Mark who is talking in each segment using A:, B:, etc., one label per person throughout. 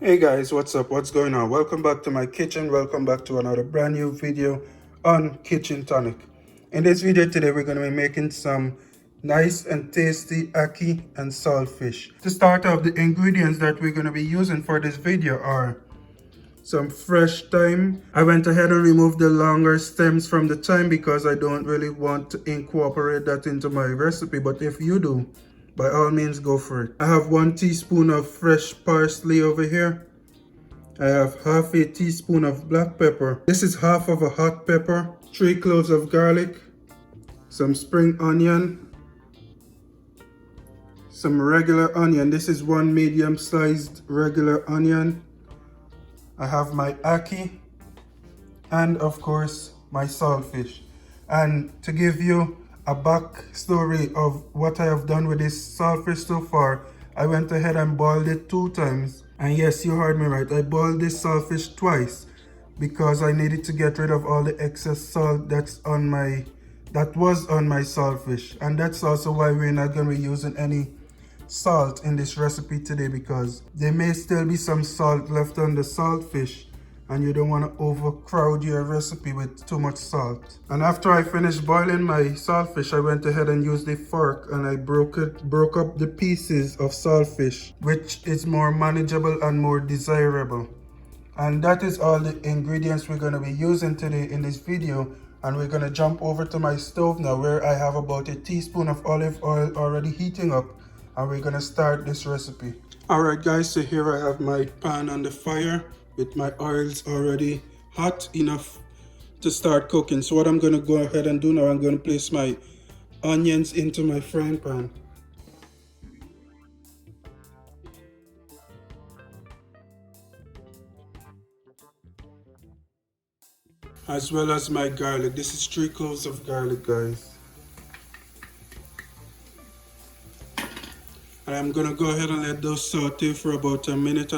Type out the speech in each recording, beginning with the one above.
A: Hey guys, what's up? What's going on? Welcome back to my kitchen. Welcome back to another brand new video on Kchin Tonic. In this video today, we're going to be making some nice and tasty ackee and saltfish. To start off, the ingredients that we're going to be using for this video are some fresh thyme. I went ahead and removed the longer stems from the thyme because I don't really want to incorporate that into my recipe, but if you do, by all means go for it. I have 1 teaspoon of fresh parsley over here. I have half a teaspoon of black pepper. This is half of a hot pepper. 3 cloves of garlic. Some spring onion. Some regular onion. This is 1 medium sized regular onion. I have my ackee. And of course my saltfish. And to give you a backstory of what I have done with this saltfish so far, I went ahead and boiled it 2 times. And yes, you heard me right, I boiled this saltfish twice because I needed to get rid of all the excess salt that was on my saltfish. And that's also why we're not going to be using any salt in this recipe today, because there may still be some salt left on the saltfish and you don't want to overcrowd your recipe with too much salt. And after I finished boiling my saltfish, I went ahead and used a fork and I broke up the pieces of saltfish, which is more manageable and more desirable. And that is all the ingredients we're going to be using today in this video. And we're going to jump over to my stove now, where I have about a teaspoon of olive oil already heating up, and we're going to start this recipe. Alright guys, so here I have my pan on the fire with my oils already hot enough to start cooking. So what I'm going to go ahead and do now, I'm going to place my onions into my frying pan. As well as my garlic. This is 3 cloves of garlic, guys. And I'm going to go ahead and let those saute for about 1.5 minutes,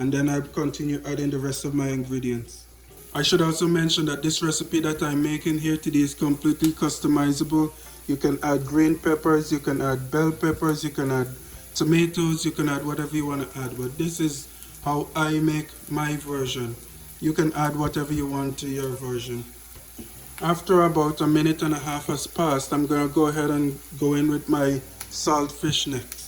A: and then I'll continue adding the rest of my ingredients. I should also mention that this recipe that I'm making here today is completely customizable. You can add green peppers, you can add bell peppers, you can add tomatoes, you can add whatever you want to add. But this is how I make my version. You can add whatever you want to your version. After about 1.5 minutes has passed, I'm going to go ahead and go in with my saltfish next.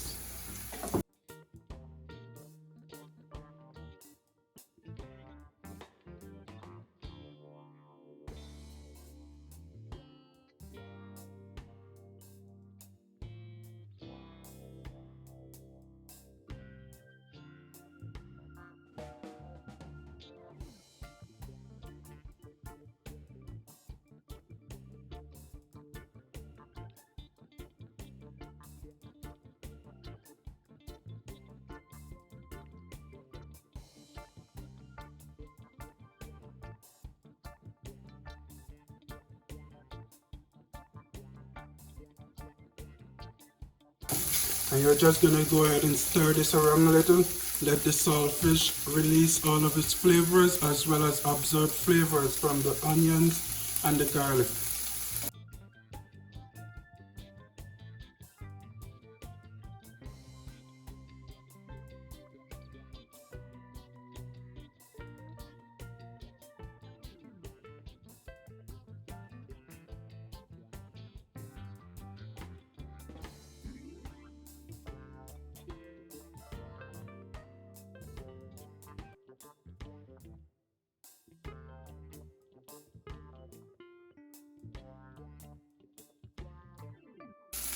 A: And you're just gonna go ahead and stir this around a little. Let the saltfish release all of its flavors, as well as absorb flavors from the onions and the garlic.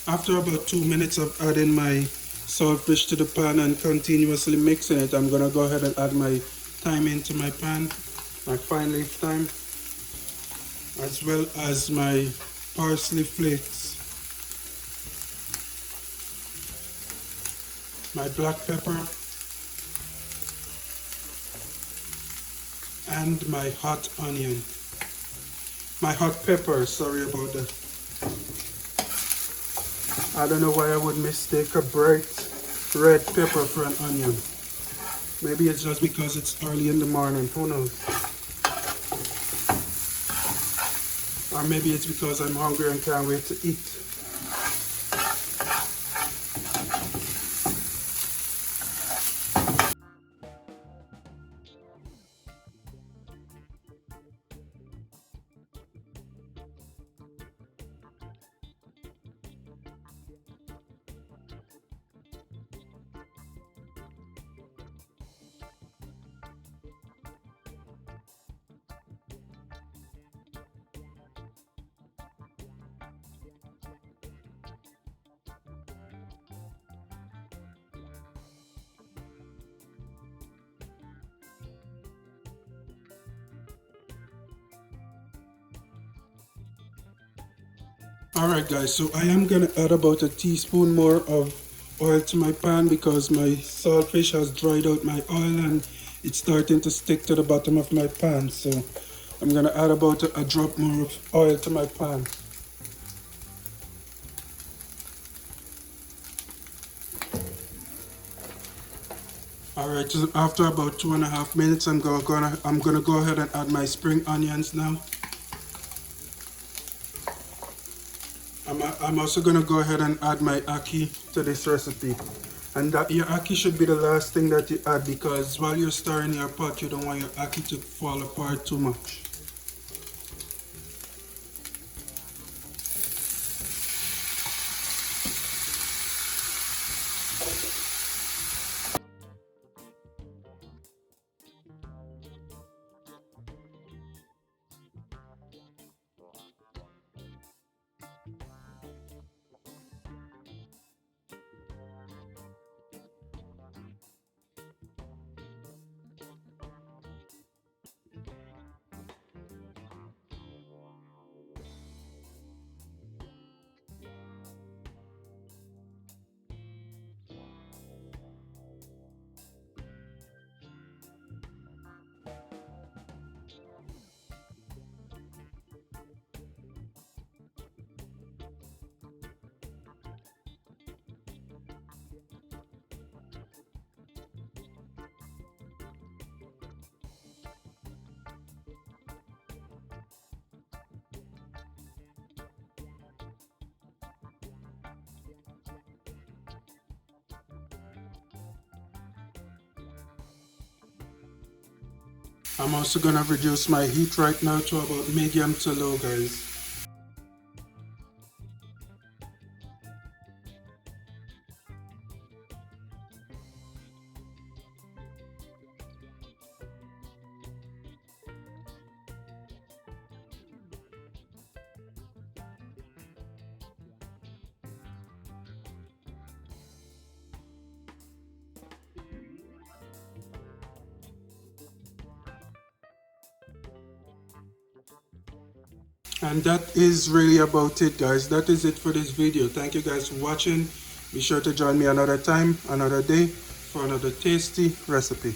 A: After about 2 minutes of adding my saltfish to the pan and continuously mixing it, I'm gonna go ahead and add my thyme into my pan, my fine leaf thyme, as well as my parsley flakes, my black pepper, and my hot onion. My hot pepper, sorry about that. I don't know why I would mistake a bright red pepper for an onion. Maybe it's just because it's early in the morning, who knows? Or maybe it's because I'm hungry and can't wait to eat. Alright guys, so I am gonna add about a teaspoon more of oil to my pan because my saltfish has dried out my oil and it's starting to stick to the bottom of my pan. So I'm gonna add about a drop more of oil to my pan. Alright, so after about 2.5 minutes, I'm gonna go ahead and add my spring onions now. I'm also gonna go ahead and add my ackee to this recipe. And that your ackee should be the last thing that you add because while you're stirring your pot, you don't want your ackee to fall apart too much. I'm also gonna reduce my heat right now to about medium to low, guys. And that is really about it, guys. That is it for this video. Thank you guys for watching. Be sure to join me another time, another day for another tasty recipe.